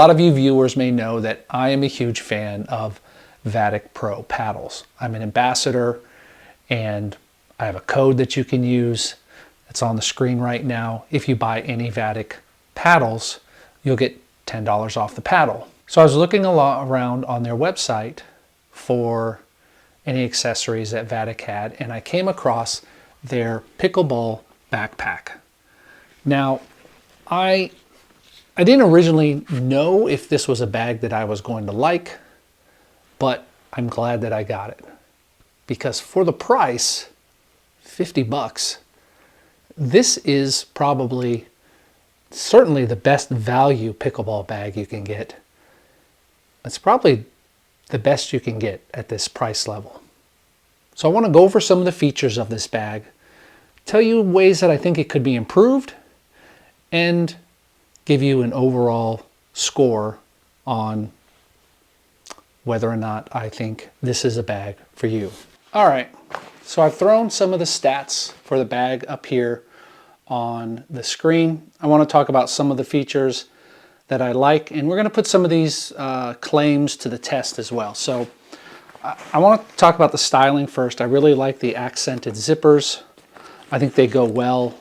A lot of you viewers may know that I am a huge fan of Vatic Pro paddles. I'm an ambassador and I have a code that you can use. It's on the screen right now. If you buy any Vatic paddles, you'll get $10 off the paddle. So I was looking around on their website for any accessories that Vatic had, and I came across their Pickleball backpack. Now, I didn't originally know if this was a bag that I was going to like, but I'm glad that I got it. Because for the price, 50 bucks, this is probably, certainly the best value pickleball bag you can get. It's probably the best you can get at this price level. So I want to go over some of the features of this bag, tell you ways that I think it could be improved, and give you an overall score on whether or not I think this is a bag for you. All right, so I've thrown some of the stats for the bag up here on the screen. I want to talk about some of the features that I like, and we're going to put some of these claims to the test as well. So I want to talk about the styling first. I really like the accented zippers. I think they go well.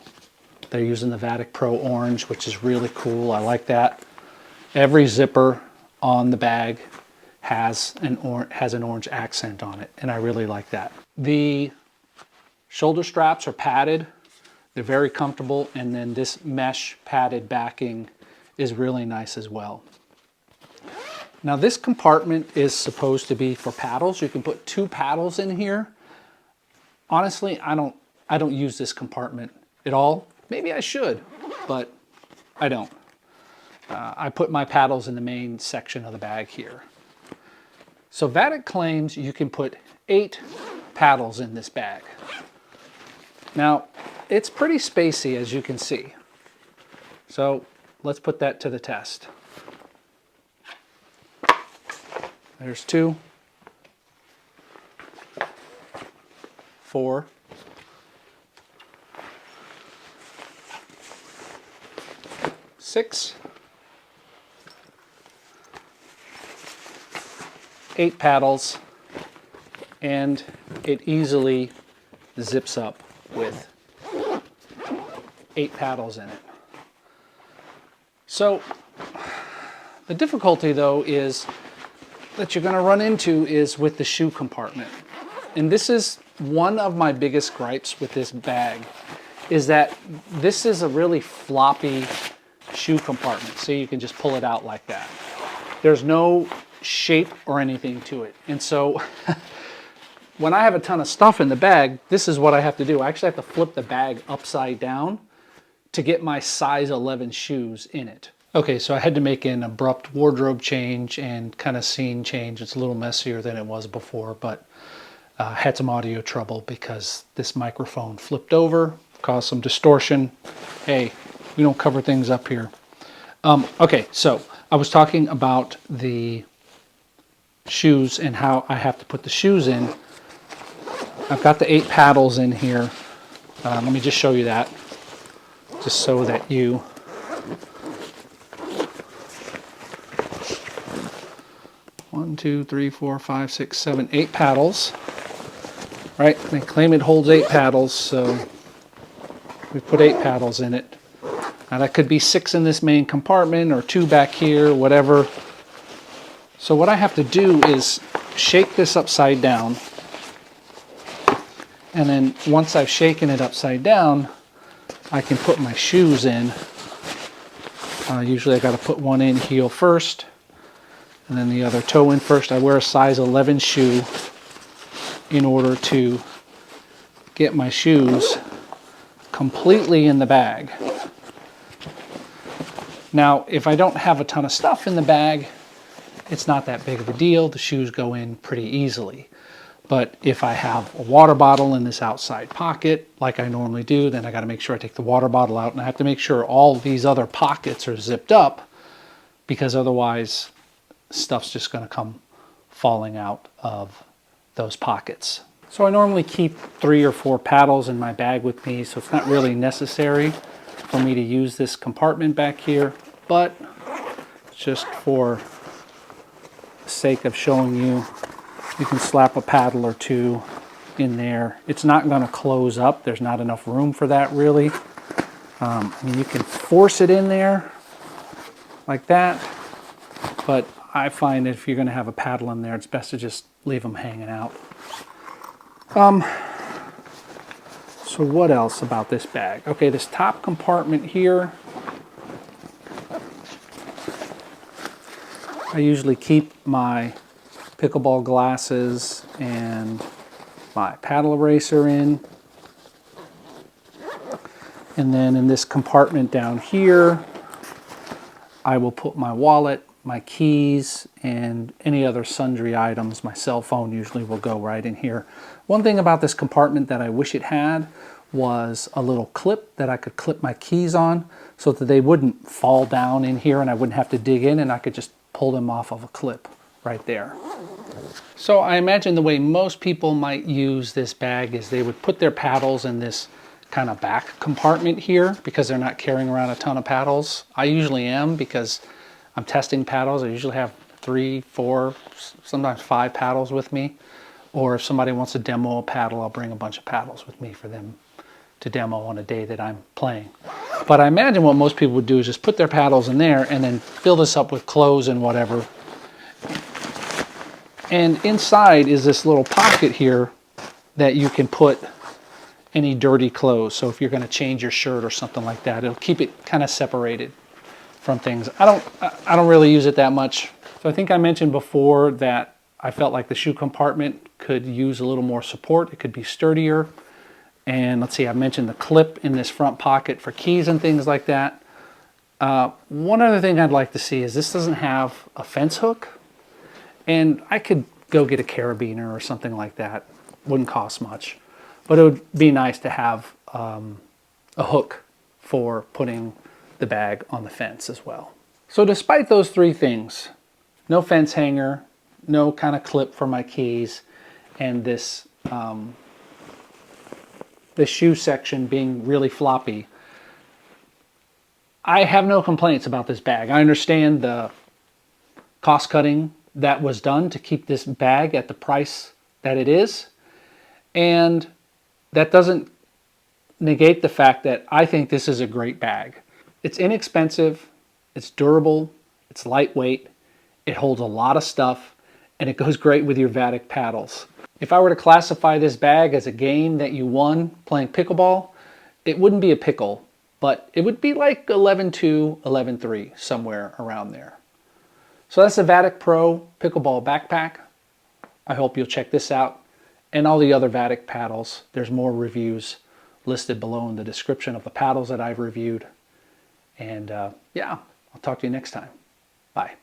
They're using the Vatic Pro orange, which is really cool. I like that. Every zipper on the bag has an orange accent on it, and I really like that. The shoulder straps are padded. They're very comfortable, and then this mesh padded backing is really nice as well. Now this compartment is supposed to be for paddles. You can put 2 paddles in here. Honestly, I don't use this compartment at all. Maybe I should, but I don't. I put my paddles in the main section of the bag here. So Vatic claims you can put 8 paddles in this bag. Now, it's pretty spacey, as you can see. So let's put that to the test. There's 2, 4, 6, 8 paddles, and it easily zips up with 8 paddles in it. So the difficulty though is that you're going to run into is with the shoe compartment. And this is one of my biggest gripes with this bag, is that this is a really floppy shoe compartment, so you can just pull it out like that. There's no shape or anything to it. And so when I have a ton of stuff in the bag, this is what I have to do. I actually have to flip the bag upside down to get my size 11 shoes in it. Okay, so I had to make an abrupt wardrobe change and kind of scene change. It's a little messier than it was before, but had some audio trouble because this microphone flipped over, caused some distortion. Hey, we don't cover things up here. Okay, so I was talking about the shoes and how I have to put the shoes in. I've got the 8 paddles in here. Let me just show you that, just so that you... One, two, three, four, five, six, 7, 8 paddles. Right, they claim it holds 8 paddles, so we put 8 paddles in it. Now that could be 6 in this main compartment or 2 back here, whatever. So what I have to do is shake this upside down. And then once I've shaken it upside down, I can put my shoes in. Usually I got to put one in heel first, and then the other toe in first. I wear a size 11 shoe in order to get my shoes completely in the bag. Now, if I don't have a ton of stuff in the bag, it's not that big of a deal. The shoes go in pretty easily. But if I have a water bottle in this outside pocket, like I normally do, then I got to make sure I take the water bottle out, and I have to make sure all these other pockets are zipped up, because otherwise stuff's just going to come falling out of those pockets. So I normally keep 3 or 4 paddles in my bag with me, so it's not really necessary for me to use this compartment back here, but it's just for the sake of showing you. You can slap a paddle or two in there. It's not going to close up. There's not enough room for that really. I mean, you can force it in there like that, but I find if you're going to have a paddle in there, it's best to just leave them hanging out. So what else about this bag? Okay, this top compartment here, I usually keep my pickleball glasses and my paddle eraser in. And then in this compartment down here, I will put my wallet, my keys, and any other sundry items. My cell phone usually will go right in here. One thing about this compartment that I wish it had was a little clip that I could clip my keys on so that they wouldn't fall down in here and I wouldn't have to dig in, and I could just pull them off of a clip right there. So I imagine the way most people might use this bag is they would put their paddles in this kind of back compartment here because they're not carrying around a ton of paddles. I usually am because I'm testing paddles. I usually have 3, 4, sometimes 5 paddles with me. Or if somebody wants to demo a paddle, I'll bring a bunch of paddles with me for them to demo on a day that I'm playing. But I imagine what most people would do is just put their paddles in there and then fill this up with clothes and whatever. And inside is this little pocket here that you can put any dirty clothes. So if you're going to change your shirt or something like that, it'll keep it kind of separated from things. I don't really use it that much. So I think I mentioned before that I felt like the shoe compartment could use a little more support. It could be sturdier. And let's see, I mentioned the clip in this front pocket for keys and things like that. One other thing I'd like to see is this doesn't have a fence hook. And I could go get a carabiner or something like that. Wouldn't cost much. But it would be nice to have a hook for putting the bag on the fence as well. So despite those 3 things, no fence hanger, no kind of clip for my keys, and this shoe section being really floppy, I have no complaints about this bag. I understand the cost cutting that was done to keep this bag at the price that it is, and that doesn't negate the fact that I think this is a great bag. It's inexpensive, it's durable, it's lightweight, it holds a lot of stuff, and it goes great with your Vatic paddles. If I were to classify this bag as a game that you won playing pickleball, it wouldn't be a pickle, but it would be like 11-2, 11-3, somewhere around there. So that's the Vatic Pro Pickleball Backpack. I hope you'll check this out and all the other Vatic paddles. There's more reviews listed below in the description of the paddles that I've reviewed. And yeah, I'll talk to you next time. Bye.